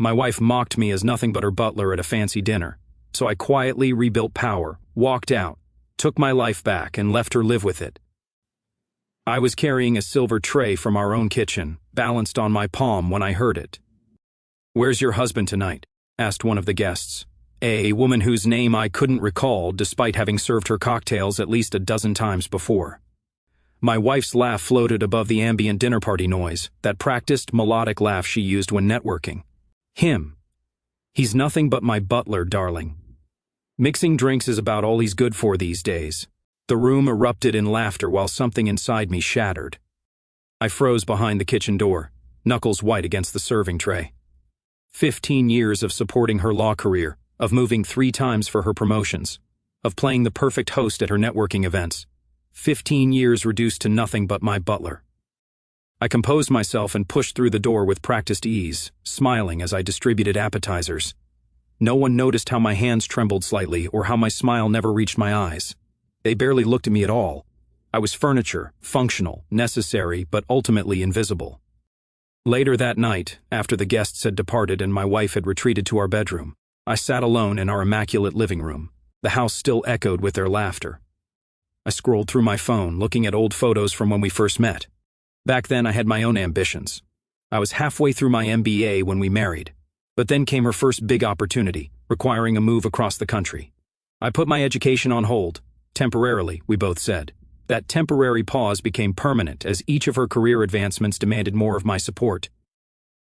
My wife mocked me as nothing but her butler at a fancy dinner, so I quietly rebuilt power, walked out, took my life back, and left her live with it. I was carrying a silver tray from our own kitchen, balanced on my palm when I heard it. "Where's your husband tonight?" asked one of the guests, a woman whose name I couldn't recall despite having served her cocktails at least a dozen times before. My wife's laugh floated above the ambient dinner party noise, that practiced melodic laugh she used when networking. "Him. He's nothing but my butler, darling. Mixing drinks is about all he's good for these days." The room erupted in laughter while something inside me shattered. I froze behind the kitchen door, knuckles white against the serving tray. 15 years of supporting her law career, of moving 3 times for her promotions, of playing the perfect host at her networking events. 15 years reduced to nothing but my butler. I composed myself and pushed through the door with practiced ease, smiling as I distributed appetizers. No one noticed how my hands trembled slightly or how my smile never reached my eyes. They barely looked at me at all. I was furniture, functional, necessary, but ultimately invisible. Later that night, after the guests had departed and my wife had retreated to our bedroom, I sat alone in our immaculate living room. The house still echoed with their laughter. I scrolled through my phone, looking at old photos from when we first met. Back then, I had my own ambitions. I was halfway through my MBA when we married. But then came her first big opportunity, requiring a move across the country. I put my education on hold. Temporarily, we both said. That temporary pause became permanent as each of her career advancements demanded more of my support.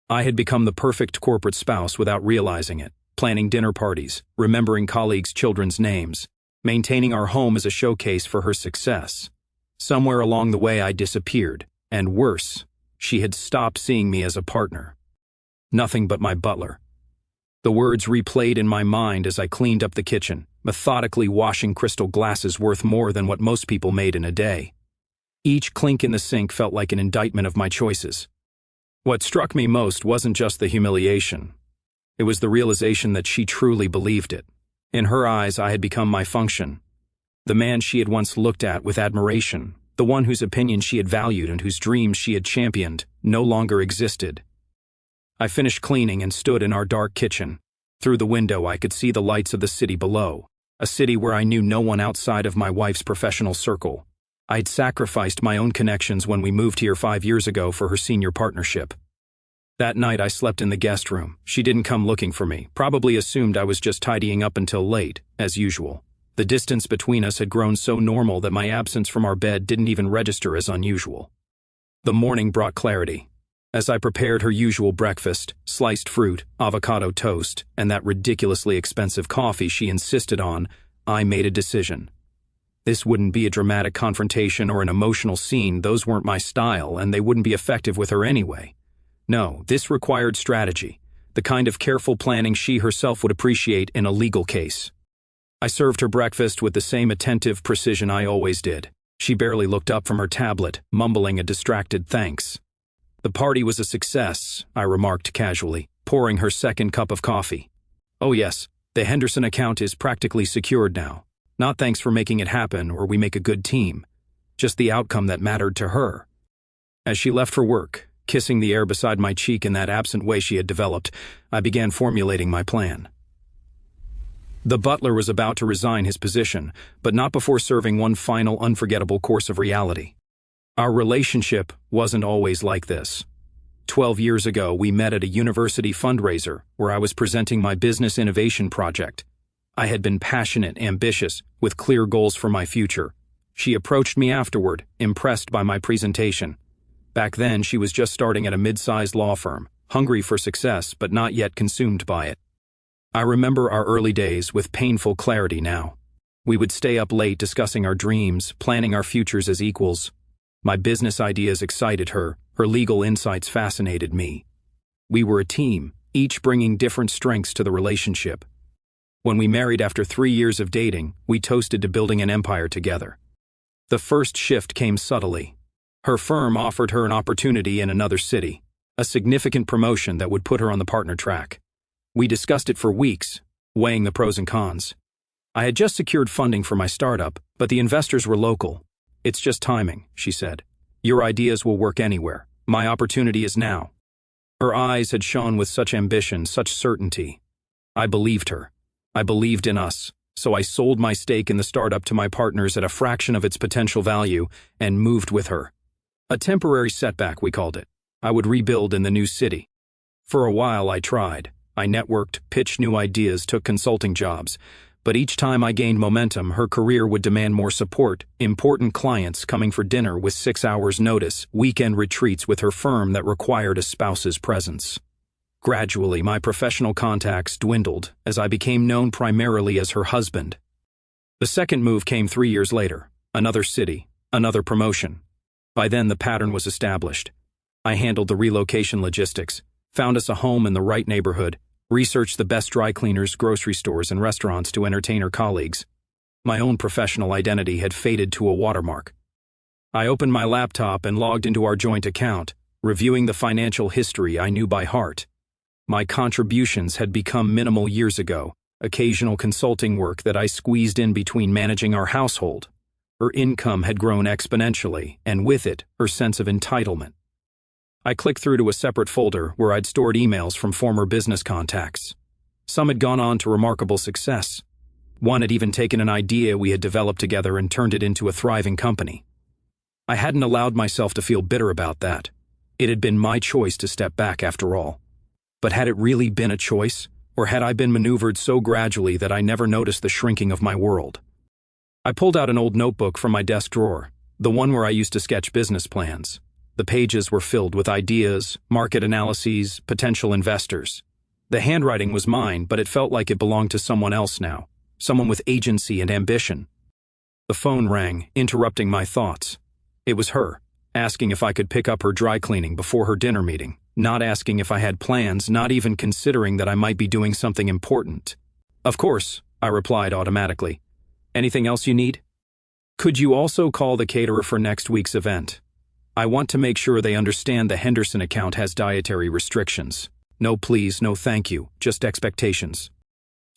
I had become the perfect corporate spouse without realizing it, planning dinner parties, remembering colleagues' children's names, maintaining our home as a showcase for her success. Somewhere along the way I disappeared, and worse, she had stopped seeing me as a partner. Nothing but my butler. The words replayed in my mind as I cleaned up the kitchen, methodically washing crystal glasses worth more than what most people made in a day. Each clink in the sink felt like an indictment of my choices. What struck me most wasn't just the humiliation. It was the realization that she truly believed it. In her eyes, I had become my function. The man she had once looked at with admiration, the one whose opinion she had valued and whose dreams she had championed, no longer existed. I finished cleaning and stood in our dark kitchen. Through the window, I could see the lights of the city below, a city where I knew no one outside of my wife's professional circle. I'd sacrificed my own connections when we moved here 5 years ago for her senior partnership. That night, I slept in the guest room. She didn't come looking for me, probably assumed I was just tidying up until late, as usual. The distance between us had grown so normal that my absence from our bed didn't even register as unusual. The morning brought clarity. As I prepared her usual breakfast, sliced fruit, avocado toast, and that ridiculously expensive coffee she insisted on, I made a decision. This wouldn't be a dramatic confrontation or an emotional scene. Those weren't my style, and they wouldn't be effective with her anyway. No, this required strategy, the kind of careful planning she herself would appreciate in a legal case. I served her breakfast with the same attentive precision I always did. She barely looked up from her tablet, mumbling a distracted thanks. "The party was a success," I remarked casually, pouring her second cup of coffee. "Oh yes, the Henderson account is practically secured now. Not thanks for making it happen or we make a good team. Just the outcome that mattered to her." As she left for work, kissing the air beside my cheek in that absent way she had developed, I began formulating my plan. The butler was about to resign his position, but not before serving one final unforgettable course of reality. Our relationship wasn't always like this. 12 years ago, we met at a university fundraiser where I was presenting my business innovation project. I had been passionate, ambitious, with clear goals for my future. She approached me afterward, impressed by my presentation. Back then, she was just starting at a mid-sized law firm, hungry for success but not yet consumed by it. I remember our early days with painful clarity now. We would stay up late discussing our dreams, planning our futures as equals. My business ideas excited her, her legal insights fascinated me. We were a team, each bringing different strengths to the relationship. When we married after 3 years of dating, we toasted to building an empire together. The first shift came subtly. Her firm offered her an opportunity in another city, a significant promotion that would put her on the partner track. We discussed it for weeks, weighing the pros and cons. I had just secured funding for my startup, but the investors were local. "It's just timing," she said. "Your ideas will work anywhere. My opportunity is now." Her eyes had shone with such ambition, such certainty. I believed her. I believed in us, so I sold my stake in the startup to my partners at a fraction of its potential value and moved with her. A temporary setback, we called it. I would rebuild in the new city. For a while I tried. I networked, pitched new ideas, took consulting jobs. But each time I gained momentum, her career would demand more support, important clients coming for dinner with 6 hours' notice, weekend retreats with her firm that required a spouse's presence. Gradually, my professional contacts dwindled as I became known primarily as her husband. The second move came 3 years later. Another city, another promotion. By then, the pattern was established. I handled the relocation logistics, found us a home in the right neighborhood, researched the best dry cleaners, grocery stores, and restaurants to entertain her colleagues. My own professional identity had faded to a watermark. I opened my laptop and logged into our joint account, reviewing the financial history I knew by heart. My contributions had become minimal years ago, occasional consulting work that I squeezed in between managing our household. Her income had grown exponentially, and with it, her sense of entitlement. I clicked through to a separate folder where I'd stored emails from former business contacts. Some had gone on to remarkable success. One had even taken an idea we had developed together and turned it into a thriving company. I hadn't allowed myself to feel bitter about that. It had been my choice to step back after all. But had it really been a choice, or had I been maneuvered so gradually that I never noticed the shrinking of my world? I pulled out an old notebook from my desk drawer, the one where I used to sketch business plans. The pages were filled with ideas, market analyses, potential investors. The handwriting was mine, but it felt like it belonged to someone else now, someone with agency and ambition. The phone rang, interrupting my thoughts. It was her, asking if I could pick up her dry cleaning before her dinner meeting, not asking if I had plans, not even considering that I might be doing something important. Of course, I replied automatically. Anything else you need? Could you also call the caterer for next week's event? I want to make sure they understand the Henderson account has dietary restrictions. No please, no thank you, just expectations.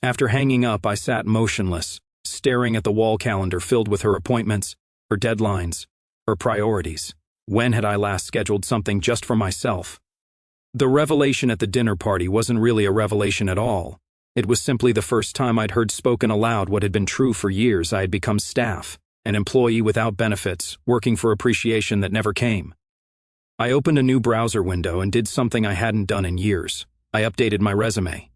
After hanging up, I sat motionless, staring at the wall calendar filled with her appointments, her deadlines, her priorities. When had I last scheduled something just for myself? The revelation at the dinner party wasn't really a revelation at all. It was simply the first time I'd heard spoken aloud what had been true for years. I had become staff. An employee without benefits, working for appreciation that never came. I opened a new browser window and did something I hadn't done in years. I updated my resume.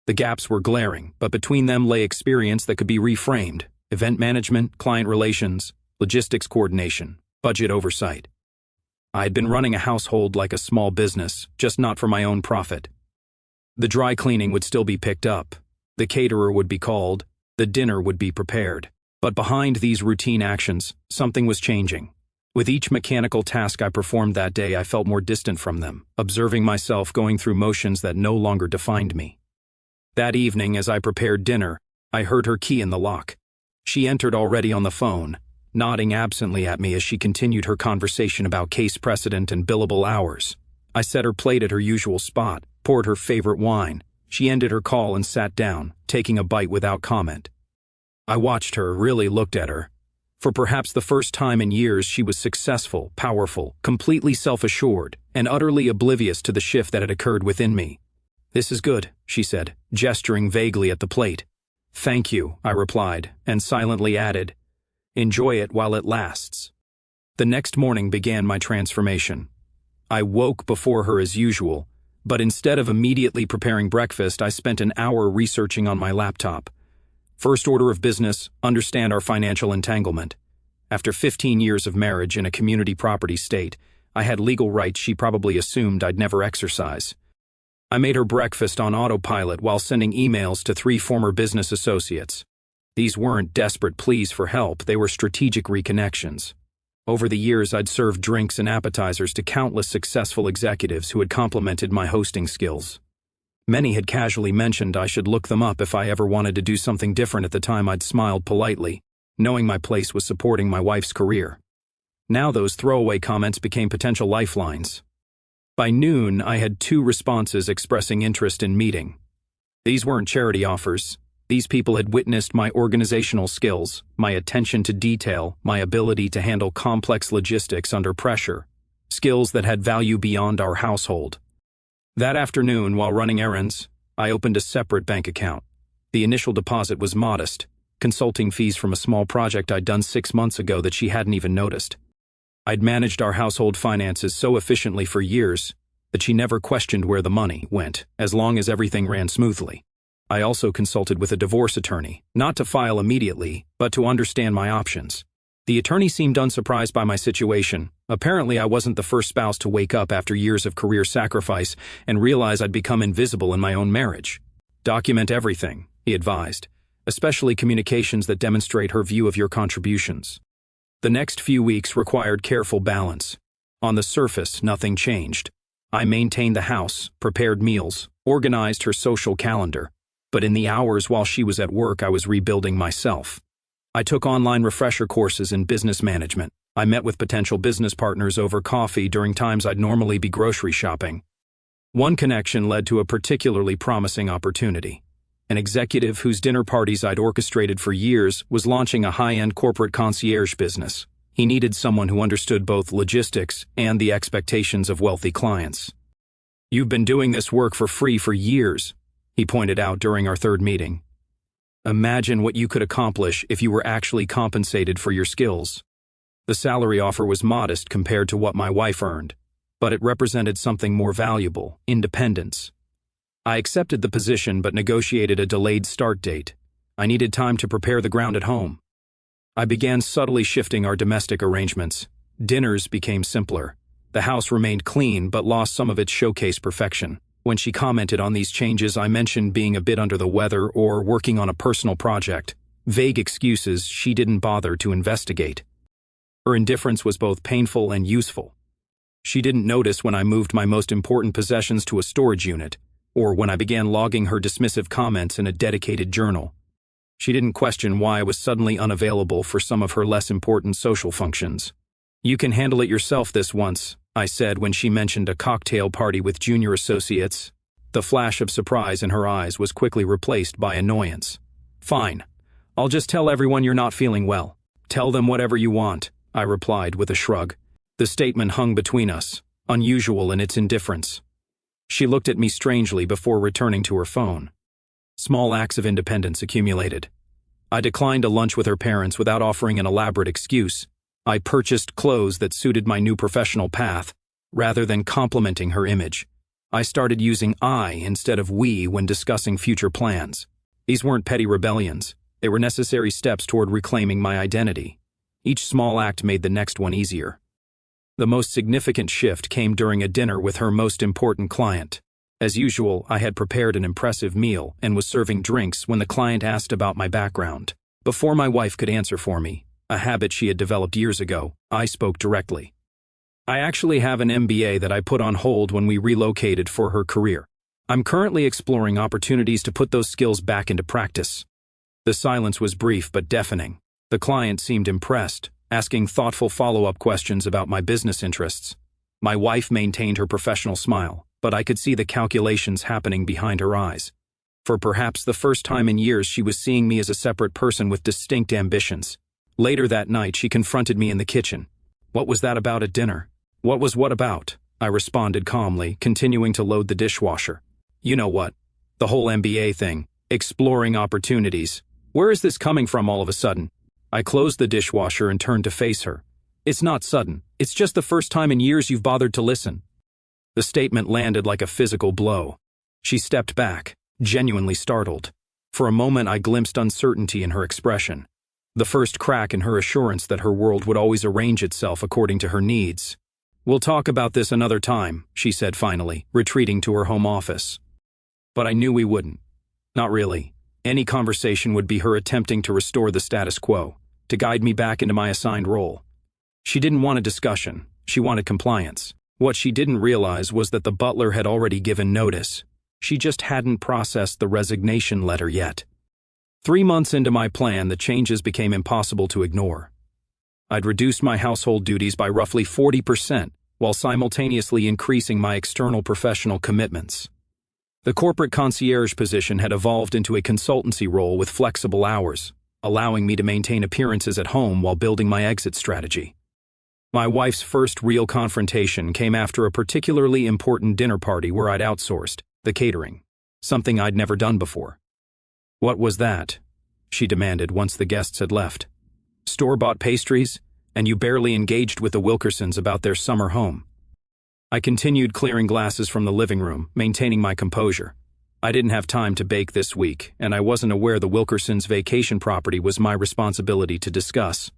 The gaps were glaring, but between them lay experience that could be reframed: event management, client relations, logistics coordination, budget oversight. I had been running a household like a small business, just not for my own profit. The dry cleaning would still be picked up. The caterer would be called. The dinner would be prepared. But behind these routine actions, something was changing. With each mechanical task I performed that day, I felt more distant from them, observing myself going through motions that no longer defined me. That evening, as I prepared dinner, I heard her key in the lock. She entered already on the phone, nodding absently at me as she continued her conversation about case precedent and billable hours. I set her plate at her usual spot, poured her favorite wine. She ended her call and sat down, taking a bite without comment. I watched her, really looked at her. For perhaps the first time in years, she was successful, powerful, completely self-assured, and utterly oblivious to the shift that had occurred within me. "This is good," she said, gesturing vaguely at the plate. "Thank you," I replied, and silently added, "Enjoy it while it lasts." The next morning began my transformation. I woke before her as usual, but instead of immediately preparing breakfast, I spent an hour researching on my laptop. First order of business, understand our financial entanglement. After 15 years of marriage in a community property state, I had legal rights she probably assumed I'd never exercise. I made her breakfast on autopilot while sending emails to 3 former business associates. These weren't desperate pleas for help, they were strategic reconnections. Over the years, I'd served drinks and appetizers to countless successful executives who had complimented my hosting skills. Many had casually mentioned I should look them up if I ever wanted to do something different. At the time, I'd smiled politely, knowing my place was supporting my wife's career. Now those throwaway comments became potential lifelines. By noon, I had 2 responses expressing interest in meeting. These weren't charity offers. These people had witnessed my organizational skills, my attention to detail, my ability to handle complex logistics under pressure, skills that had value beyond our household. That afternoon, while running errands, I opened a separate bank account. The initial deposit was modest, consulting fees from a small project I'd done 6 months ago that she hadn't even noticed. I'd managed our household finances so efficiently for years that she never questioned where the money went, as long as everything ran smoothly. I also consulted with a divorce attorney, not to file immediately, but to understand my options. The attorney seemed unsurprised by my situation. Apparently, I wasn't the first spouse to wake up after years of career sacrifice and realize I'd become invisible in my own marriage. Document everything, he advised, especially communications that demonstrate her view of your contributions. The next few weeks required careful balance. On the surface, nothing changed. I maintained the house, prepared meals, organized her social calendar. But in the hours while she was at work, I was rebuilding myself. I took online refresher courses in business management. I met with potential business partners over coffee during times I'd normally be grocery shopping. One connection led to a particularly promising opportunity. An executive whose dinner parties I'd orchestrated for years was launching a high-end corporate concierge business. He needed someone who understood both logistics and the expectations of wealthy clients. "You've been doing this work for free for years," he pointed out during our third meeting. "Imagine what you could accomplish if you were actually compensated for your skills." The salary offer was modest compared to what my wife earned, but it represented something more valuable: independence. I accepted the position but negotiated a delayed start date. I needed time to prepare the ground at home. I began subtly shifting our domestic arrangements. Dinners became simpler. The house remained clean but lost some of its showcase perfection. When she commented on these changes, I mentioned being a bit under the weather or working on a personal project. Vague excuses she didn't bother to investigate. Her indifference was both painful and useful. She didn't notice when I moved my most important possessions to a storage unit, or when I began logging her dismissive comments in a dedicated journal. She didn't question why I was suddenly unavailable for some of her less important social functions. "You can handle it yourself this once," I said when she mentioned a cocktail party with junior associates. The flash of surprise in her eyes was quickly replaced by annoyance. "Fine. I'll just tell everyone you're not feeling well. Tell them whatever you want," I replied with a shrug. The statement hung between us, unusual in its indifference. She looked at me strangely before returning to her phone. Small acts of independence accumulated. I declined a lunch with her parents without offering an elaborate excuse. I purchased clothes that suited my new professional path, rather than complimenting her image. I started using I instead of we when discussing future plans. These weren't petty rebellions. They were necessary steps toward reclaiming my identity. Each small act made the next one easier. The most significant shift came during a dinner with her most important client. As usual, I had prepared an impressive meal and was serving drinks when the client asked about my background. Before my wife could answer for me, a habit she had developed years ago, I spoke directly. "I actually have an MBA that I put on hold when we relocated for her career. I'm currently exploring opportunities to put those skills back into practice." The silence was brief but deafening. The client seemed impressed, asking thoughtful follow-up questions about my business interests. My wife maintained her professional smile, but I could see the calculations happening behind her eyes. For perhaps the first time in years, she was seeing me as a separate person with distinct ambitions. Later that night, she confronted me in the kitchen. "What was that about at dinner?" "What was what about?" I responded calmly, continuing to load the dishwasher. "You know what? The whole MBA thing. Exploring opportunities. Where is this coming from all of a sudden?" I closed the dishwasher and turned to face her. "It's not sudden. It's just the first time in years you've bothered to listen." The statement landed like a physical blow. She stepped back, genuinely startled. For a moment, I glimpsed uncertainty in her expression. The first crack in her assurance that her world would always arrange itself according to her needs. "We'll talk about this another time," she said finally, retreating to her home office. But I knew we wouldn't. Not really. Any conversation would be her attempting to restore the status quo, to guide me back into my assigned role. She didn't want a discussion. She wanted compliance. What she didn't realize was that the butler had already given notice. She just hadn't processed the resignation letter yet. 3 months into my plan, the changes became impossible to ignore. I'd reduced my household duties by roughly 40%, while simultaneously increasing my external professional commitments. The corporate concierge position had evolved into a consultancy role with flexible hours, allowing me to maintain appearances at home while building my exit strategy. My wife's first real confrontation came after a particularly important dinner party where I'd outsourced the catering, something I'd never done before. "What was that?" she demanded once the guests had left. "Store-bought pastries, and you barely engaged with the Wilkersons about their summer home." I continued clearing glasses from the living room, maintaining my composure. I didn't have time to bake this week, and I wasn't aware the Wilkersons' vacation property was my responsibility to discuss.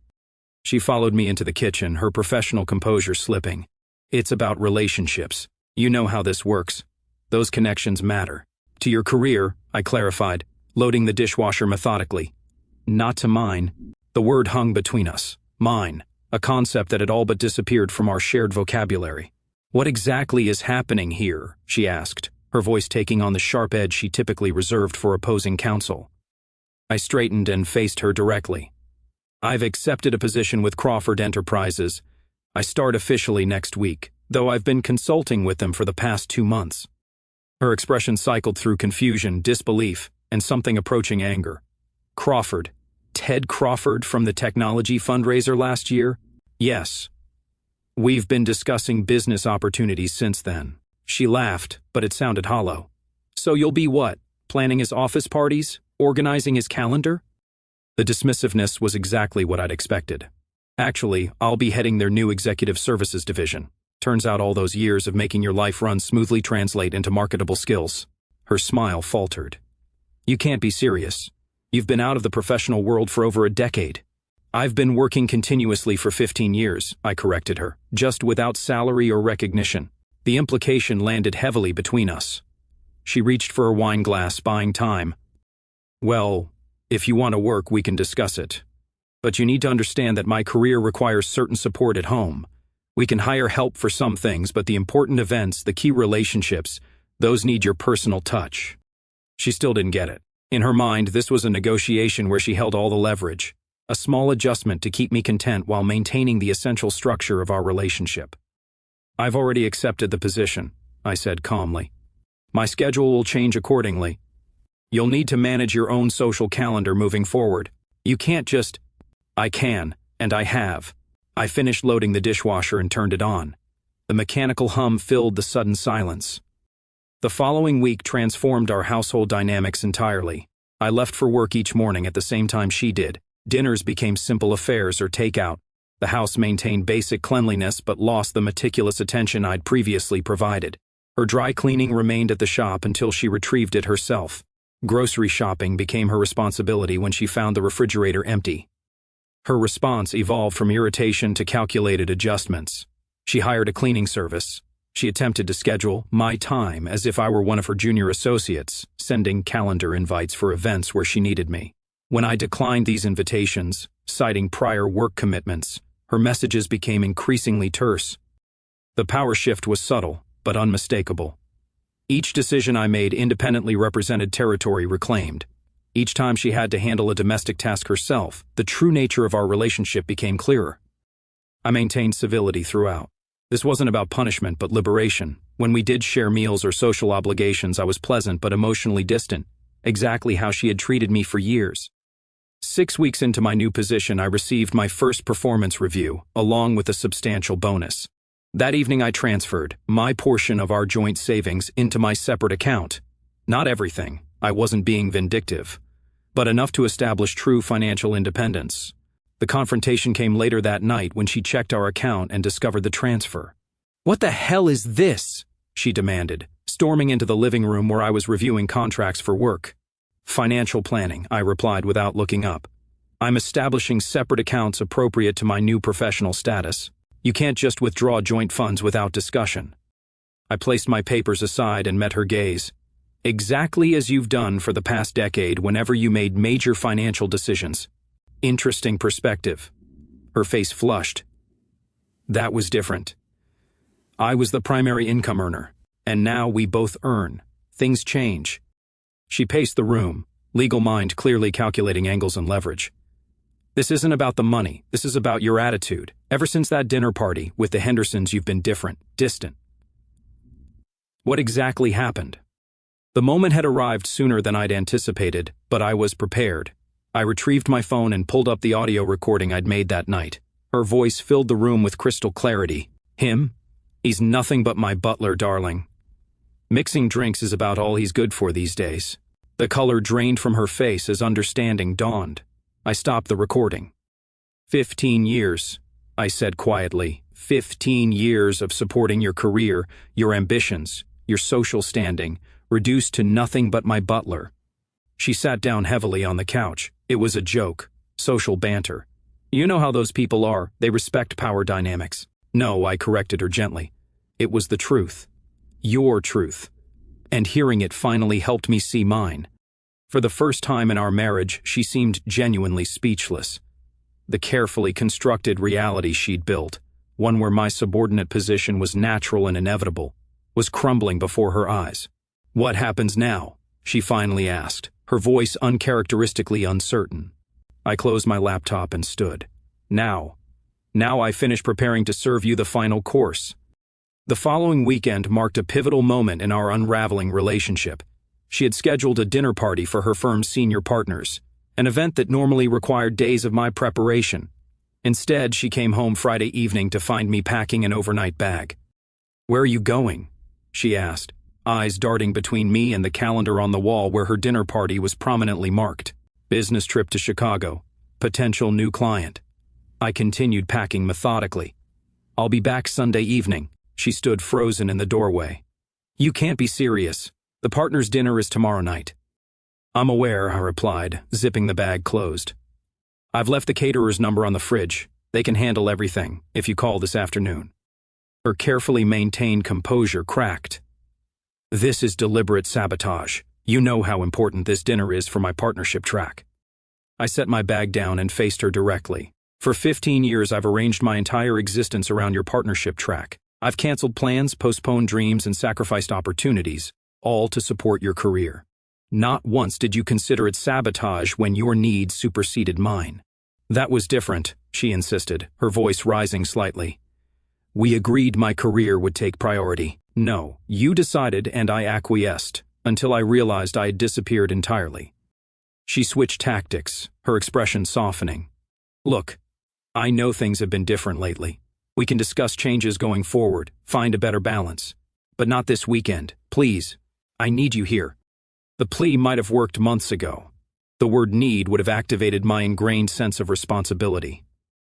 She followed me into the kitchen, her professional composure slipping. "It's about relationships. You know how this works. Those connections matter. To your career," I clarified, loading the dishwasher methodically. "Not to mine." The word hung between us. Mine, a concept that had all but disappeared from our shared vocabulary. "What exactly is happening here?" she asked, her voice taking on the sharp edge she typically reserved for opposing counsel. I straightened and faced her directly. "I've accepted a position with Crawford Enterprises. I start officially next week, though I've been consulting with them for the past 2 months. Her expression cycled through confusion, disbelief, and something approaching anger. "Crawford? Ted Crawford from the technology fundraiser last year?" "Yes. We've been discussing business opportunities since then." She laughed, but it sounded hollow. "So you'll be what? Planning his office parties? Organizing his calendar?" The dismissiveness was exactly what I'd expected. "Actually, I'll be heading their new executive services division. Turns out all those years of making your life run smoothly translate into marketable skills." Her smile faltered. "You can't be serious. You've been out of the professional world for over a decade." "I've been working continuously for 15 years, I corrected her, just without salary or recognition. The implication landed heavily between us. She reached for her wine glass, buying time. "Well, if you want to work, we can discuss it. But you need to understand that my career requires certain support at home. We can hire help for some things, but the important events, the key relationships, those need your personal touch." She still didn't get it. In her mind, this was a negotiation where she held all the leverage, a small adjustment to keep me content while maintaining the essential structure of our relationship. "I've already accepted the position," I said calmly. "My schedule will change accordingly. You'll need to manage your own social calendar moving forward. You can't just—" "I can, and I have." I finished loading the dishwasher and turned it on. The mechanical hum filled the sudden silence. The following week transformed our household dynamics entirely. I left for work each morning at the same time she did. Dinners became simple affairs or takeout. The house maintained basic cleanliness but lost the meticulous attention I'd previously provided. Her dry cleaning remained at the shop until she retrieved it herself. Grocery shopping became her responsibility when she found the refrigerator empty. Her response evolved from irritation to calculated adjustments. She hired a cleaning service. She attempted to schedule my time as if I were one of her junior associates, sending calendar invites for events where she needed me. When I declined these invitations, citing prior work commitments, her messages became increasingly terse. The power shift was subtle, but unmistakable. Each decision I made independently represented territory reclaimed. Each time she had to handle a domestic task herself, the true nature of our relationship became clearer. I maintained civility throughout. This wasn't about punishment but liberation. When we did share meals or social obligations, I was pleasant but emotionally distant, exactly how she had treated me for years. 6 weeks into my new position, I received my first performance review, along with a substantial bonus. That evening I transferred my portion of our joint savings into my separate account. Not everything, I wasn't being vindictive, but enough to establish true financial independence. The confrontation came later that night when she checked our account and discovered the transfer. "What the hell is this?" she demanded, storming into the living room where I was reviewing contracts for work. "Financial planning," I replied without looking up. "I'm establishing separate accounts appropriate to my new professional status. You can't just withdraw joint funds without discussion." I placed my papers aside and met her gaze. "Exactly as you've done for the past decade whenever you made major financial decisions." Interesting perspective. Her face flushed. That was different. I was the primary income earner, and now we both earn. Things change. She paced the room, legal mind clearly calculating angles and leverage. "This isn't about the money. This is about your attitude. Ever since that dinner party with the Hendersons, you've been different, distant." What exactly happened? The moment had arrived sooner than I'd anticipated, but I was prepared. I retrieved my phone and pulled up the audio recording I'd made that night. Her voice filled the room with crystal clarity. Him? He's nothing but my butler, darling. Mixing drinks is about all he's good for these days. The color drained from her face as understanding dawned. I stopped the recording. 15 years, I said quietly. 15 years of supporting your career, your ambitions, your social standing, reduced to nothing but my butler. She sat down heavily on the couch. It was a joke, social banter. You know how those people are, they respect power dynamics. No, I corrected her gently. It was the truth. Your truth. And hearing it finally helped me see mine. For the first time in our marriage, she seemed genuinely speechless. The carefully constructed reality she'd built, one where my subordinate position was natural and inevitable, was crumbling before her eyes. What happens now? She finally asked, her voice uncharacteristically uncertain. I closed my laptop and stood. Now I finish preparing to serve you the final course. The following weekend marked a pivotal moment in our unraveling relationship. She had scheduled a dinner party for her firm's senior partners, an event that normally required days of my preparation. Instead, she came home Friday evening to find me packing an overnight bag. "Where are you going?" she asked, eyes darting between me and the calendar on the wall where her dinner party was prominently marked. "Business trip to Chicago. Potential new client." I continued packing methodically. "I'll be back Sunday evening." She stood frozen in the doorway. "You can't be serious. The partners' dinner is tomorrow night." "I'm aware," I replied, zipping the bag closed. "I've left the caterer's number on the fridge. They can handle everything, if you call this afternoon." Her carefully maintained composure cracked. "This is deliberate sabotage. You know how important this dinner is for my partnership track." I set my bag down and faced her directly. "For 15 years I've arranged my entire existence around your partnership track. I've canceled plans, postponed dreams, and sacrificed opportunities, all to support your career. Not once did you consider it sabotage when your needs superseded mine." "That was different," she insisted, her voice rising slightly. "We agreed my career would take priority. No, you decided and I acquiesced, until I realized I had disappeared entirely." She switched tactics, her expression softening. "Look, I know things have been different lately. We can discuss changes going forward, find a better balance. But not this weekend, please. I need you here." The plea might have worked months ago. The word need would have activated my ingrained sense of responsibility.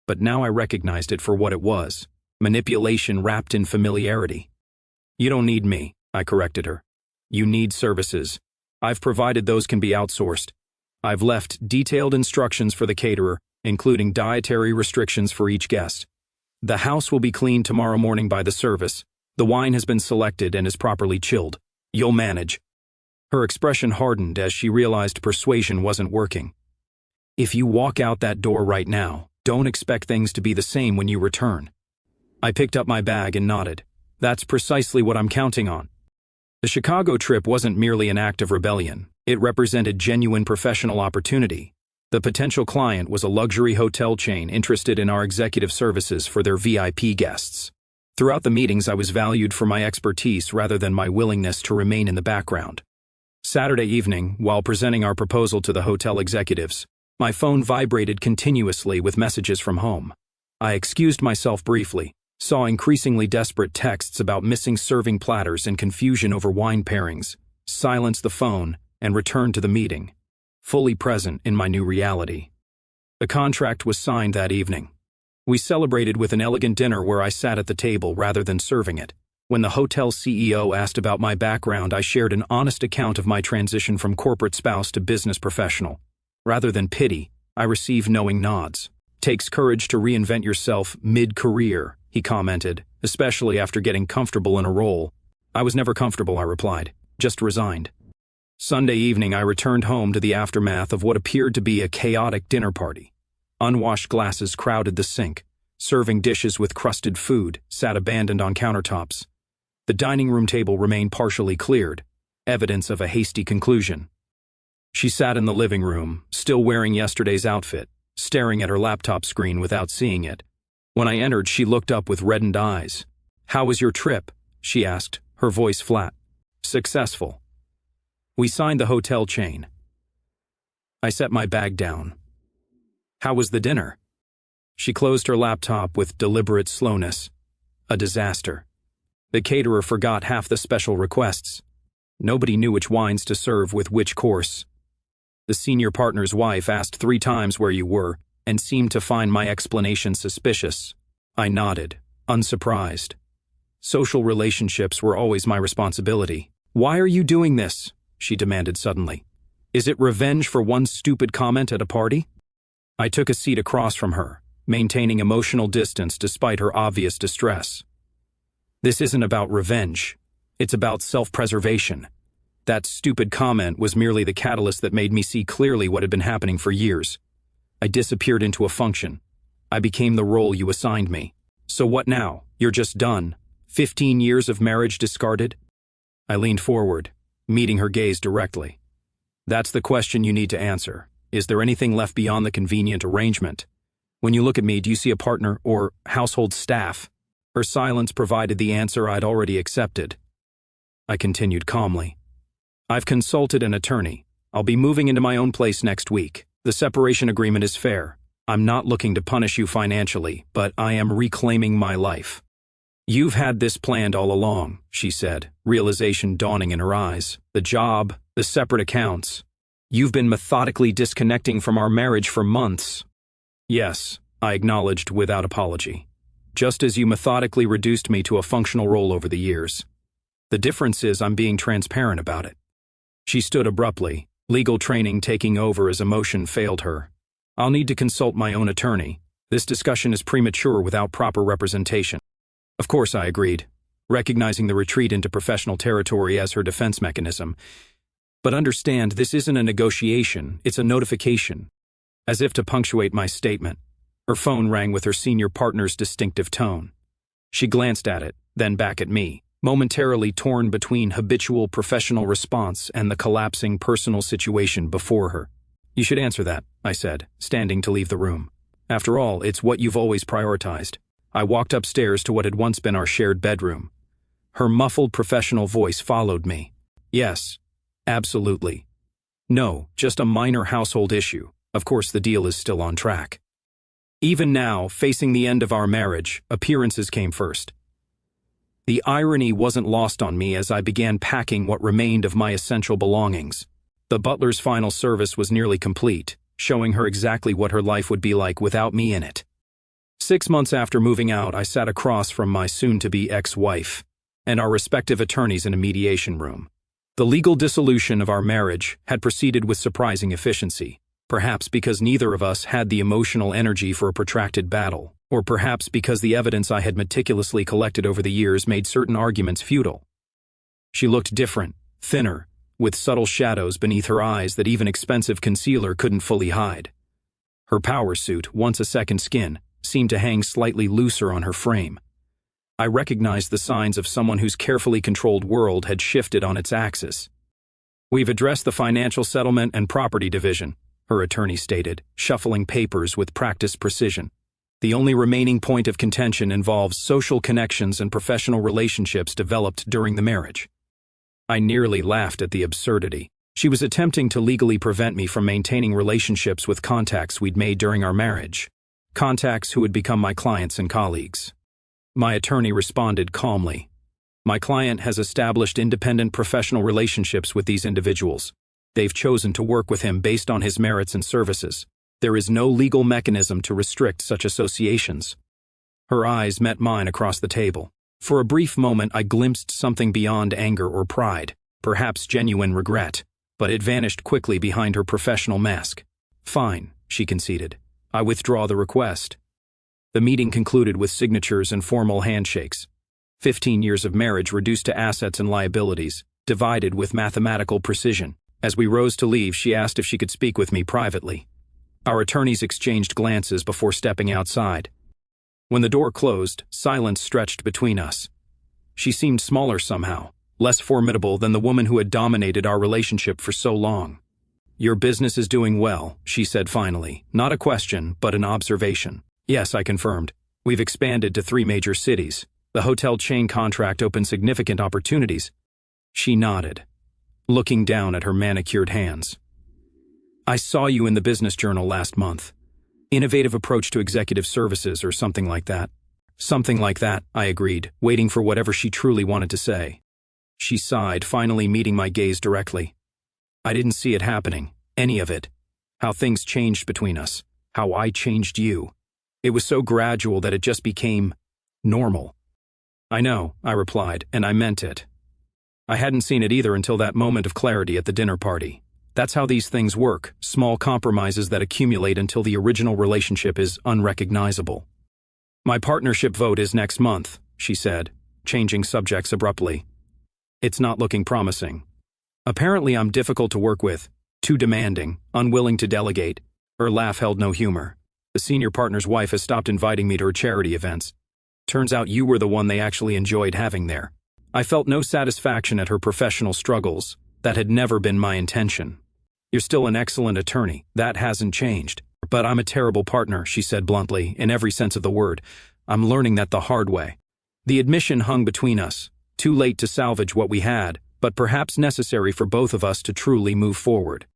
But now I recognized it for what it was, manipulation wrapped in familiarity. "You don't need me," I corrected her. "You need services. I've provided those can be outsourced. I've left detailed instructions for the caterer, including dietary restrictions for each guest. The house will be cleaned tomorrow morning by the service. The wine has been selected and is properly chilled. You'll manage." Her expression hardened as she realized persuasion wasn't working. "If you walk out that door right now, don't expect things to be the same when you return." I picked up my bag and nodded. "That's precisely what I'm counting on." The Chicago trip wasn't merely an act of rebellion. It represented genuine professional opportunity. The potential client was a luxury hotel chain interested in our executive services for their VIP guests. Throughout the meetings, I was valued for my expertise rather than my willingness to remain in the background. Saturday evening, while presenting our proposal to the hotel executives, my phone vibrated continuously with messages from home. I excused myself briefly, saw increasingly desperate texts about missing serving platters and confusion over wine pairings, silenced the phone, and returned to the meeting, fully present in my new reality. The contract was signed that evening. We celebrated with an elegant dinner where I sat at the table rather than serving it. When the hotel CEO asked about my background, I shared an honest account of my transition from corporate spouse to business professional. Rather than pity, I received knowing nods. "Takes courage to reinvent yourself mid-career," he commented, especially after getting comfortable in a role. "I was never comfortable," I replied, "just resigned." Sunday evening, I returned home to the aftermath of what appeared to be a chaotic dinner party. Unwashed glasses crowded the sink. Serving dishes with crusted food sat abandoned on countertops. The dining room table remained partially cleared, evidence of a hasty conclusion. She sat in the living room, still wearing yesterday's outfit, staring at her laptop screen without seeing it. When I entered, she looked up with reddened eyes. "How was your trip?" she asked, her voice flat. "Successful. We signed the hotel chain." I set my bag down. "How was the dinner?" She closed her laptop with deliberate slowness. A disaster. The caterer forgot half the special requests. Nobody knew which wines to serve with which course. The senior partner's wife asked 3 times where you were and seemed to find my explanation suspicious. I nodded, unsurprised. Social relationships were always my responsibility. "Why are you doing this?" she demanded suddenly. "Is it revenge for one stupid comment at a party?" I took a seat across from her, maintaining emotional distance despite her obvious distress. "This isn't about revenge. It's about self-preservation. That stupid comment was merely the catalyst that made me see clearly what had been happening for years. I disappeared into a function. I became the role you assigned me. So what now? You're just done? 15 years of marriage discarded?" I leaned forward, meeting her gaze directly. "That's the question you need to answer. Is there anything left beyond the convenient arrangement? When you look at me, do you see a partner or household staff?" Her silence provided the answer I'd already accepted. I continued calmly. "I've consulted an attorney. I'll be moving into my own place next week. The separation agreement is fair. I'm not looking to punish you financially, but I am reclaiming my life." "You've had this planned all along," she said, realization dawning in her eyes. "The job, the separate accounts. You've been methodically disconnecting from our marriage for months." "Yes," I acknowledged without apology. "Just as you methodically reduced me to a functional role over the years. The difference is I'm being transparent about it." She stood abruptly, legal training taking over as emotion failed her. "I'll need to consult my own attorney. This discussion is premature without proper representation." Of course, I agreed, recognizing the retreat into professional territory as her defense mechanism. "But understand, this isn't a negotiation, it's a notification." As if to punctuate my statement, her phone rang with her senior partner's distinctive tone. She glanced at it, then back at me, momentarily torn between habitual professional response and the collapsing personal situation before her. "You should answer that," I said, standing to leave the room. "After all, it's what you've always prioritized." I walked upstairs to what had once been our shared bedroom. Her muffled professional voice followed me. "Yes, absolutely. No, just a minor household issue. Of course, the deal is still on track." Even now, facing the end of our marriage, appearances came first. The irony wasn't lost on me as I began packing what remained of my essential belongings. The butler's final service was nearly complete, showing her exactly what her life would be like without me in it. 6 months after moving out, I sat across from my soon-to-be ex-wife and our respective attorneys in a mediation room. The legal dissolution of our marriage had proceeded with surprising efficiency, perhaps because neither of us had the emotional energy for a protracted battle, or perhaps because the evidence I had meticulously collected over the years made certain arguments futile. She looked different, thinner, with subtle shadows beneath her eyes that even expensive concealer couldn't fully hide. Her power suit, once a second skin, seemed to hang slightly looser on her frame. I recognized the signs of someone whose carefully controlled world had shifted on its axis. "We've addressed the financial settlement and property division," her attorney stated, shuffling papers with practiced precision. "The only remaining point of contention involves social connections and professional relationships developed during the marriage." I nearly laughed at the absurdity. She was attempting to legally prevent me from maintaining relationships with contacts we'd made during our marriage. Contacts who would become my clients and colleagues. My attorney responded calmly. "My client has established independent professional relationships with these individuals. They've chosen to work with him based on his merits and services. There is no legal mechanism to restrict such associations." Her eyes met mine across the table. For a brief moment, I glimpsed something beyond anger or pride, perhaps genuine regret, but it vanished quickly behind her professional mask. "Fine," she conceded. "I withdraw the request." The meeting concluded with signatures and formal handshakes. 15 years of marriage reduced to assets and liabilities, divided with mathematical precision. As we rose to leave, she asked if she could speak with me privately. Our attorneys exchanged glances before stepping outside. When the door closed, silence stretched between us. She seemed smaller somehow, less formidable than the woman who had dominated our relationship for so long. "Your business is doing well," she said finally. Not a question, but an observation. "Yes," I confirmed. "We've expanded to 3 major cities. The hotel chain contract opened significant opportunities." She nodded, looking down at her manicured hands. "I saw you in the business journal last month. Innovative approach to executive services or something like that. Something like that, I agreed, waiting for whatever she truly wanted to say. She sighed, finally meeting my gaze directly. I didn't see it happening, any of it. How things changed between us, how I changed you. It was so gradual that it just became normal. I know, I replied, and I meant it. I hadn't seen it either until that moment of clarity at the dinner party. That's how these things work, small compromises that accumulate until the original relationship is unrecognizable. My partnership vote is next month, she said, changing subjects abruptly. It's not looking promising. Apparently I'm difficult to work with, too demanding, unwilling to delegate. Her laugh held no humor. The senior partner's wife has stopped inviting me to her charity events. Turns out you were the one they actually enjoyed having there. I felt no satisfaction at her professional struggles. That had never been my intention. You're still an excellent attorney. That hasn't changed. But I'm a terrible partner, she said bluntly, in every sense of the word. I'm learning that the hard way. The admission hung between us. Too late to salvage what we had, but perhaps necessary for both of us to truly move forward.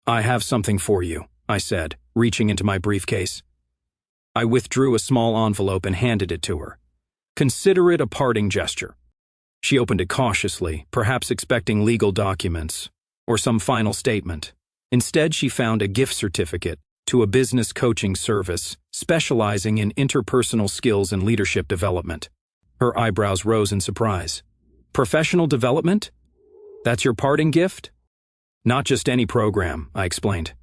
I have something for you, I said, reaching into my briefcase. I withdrew a small envelope and handed it to her. Consider it a parting gesture. She opened it cautiously, perhaps expecting legal documents or some final statement. Instead, she found a gift certificate to a business coaching service specializing in interpersonal skills and leadership development. Her eyebrows rose in surprise. Professional development? That's your parting gift? Not just any program, I explained.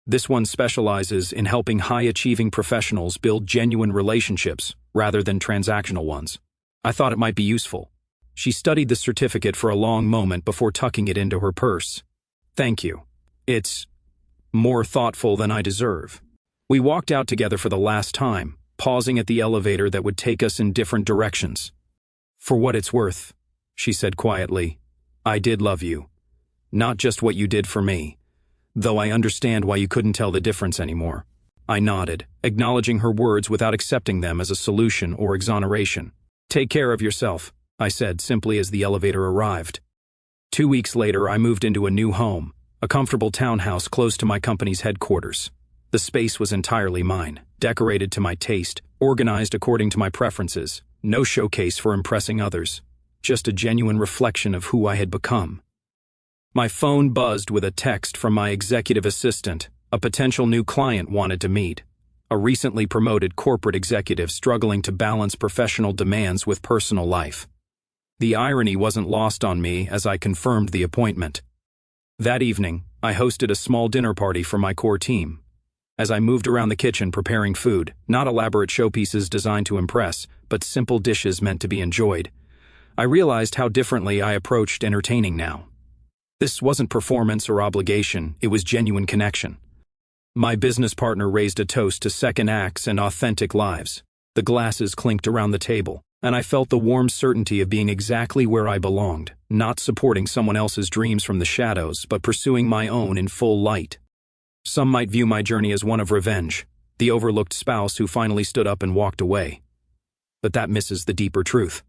This one specializes in helping high-achieving professionals build genuine relationships rather than transactional ones. I thought it might be useful. She studied the certificate for a long moment before tucking it into her purse. Thank you. It's more thoughtful than I deserve. We walked out together for the last time, pausing at the elevator that would take us in different directions. For what it's worth, she said quietly, I did love you. Not just what you did for me, though I understand why you couldn't tell the difference anymore. I nodded, acknowledging her words without accepting them as a solution or exoneration. Take care of yourself, I said simply as the elevator arrived. 2 weeks later, I moved into a new home, a comfortable townhouse close to my company's headquarters. The space was entirely mine, decorated to my taste, organized according to my preferences, no showcase for impressing others, just a genuine reflection of who I had become. My phone buzzed with a text from my executive assistant. A potential new client wanted to meet. A recently promoted corporate executive struggling to balance professional demands with personal life. The irony wasn't lost on me as I confirmed the appointment. That evening, I hosted a small dinner party for my core team. As I moved around the kitchen preparing food, not elaborate showpieces designed to impress, but simple dishes meant to be enjoyed, I realized how differently I approached entertaining now. This wasn't performance or obligation, it was genuine connection. My business partner raised a toast to second acts and authentic lives. The glasses clinked around the table, and I felt the warm certainty of being exactly where I belonged, not supporting someone else's dreams from the shadows, but pursuing my own in full light. Some might view my journey as one of revenge, the overlooked spouse who finally stood up and walked away. But that misses the deeper truth.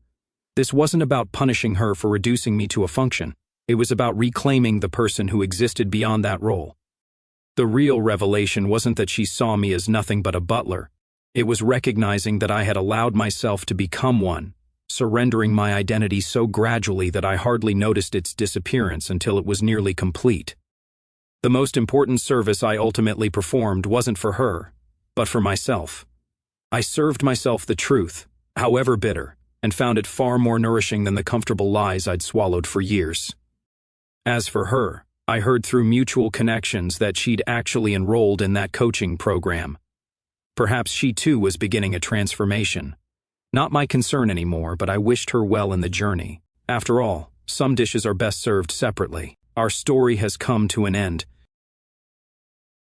This wasn't about punishing her for reducing me to a function. It was about reclaiming the person who existed beyond that role. The real revelation wasn't that she saw me as nothing but a butler. It was recognizing that I had allowed myself to become one, surrendering my identity so gradually that I hardly noticed its disappearance until it was nearly complete. The most important service I ultimately performed wasn't for her, but for myself. I served myself the truth, however bitter, and found it far more nourishing than the comfortable lies I'd swallowed for years. As for her, I heard through mutual connections that she'd actually enrolled in that coaching program. Perhaps she too was beginning a transformation. Not my concern anymore, but I wished her well in the journey. After all, some dishes are best served separately. Our story has come to an end,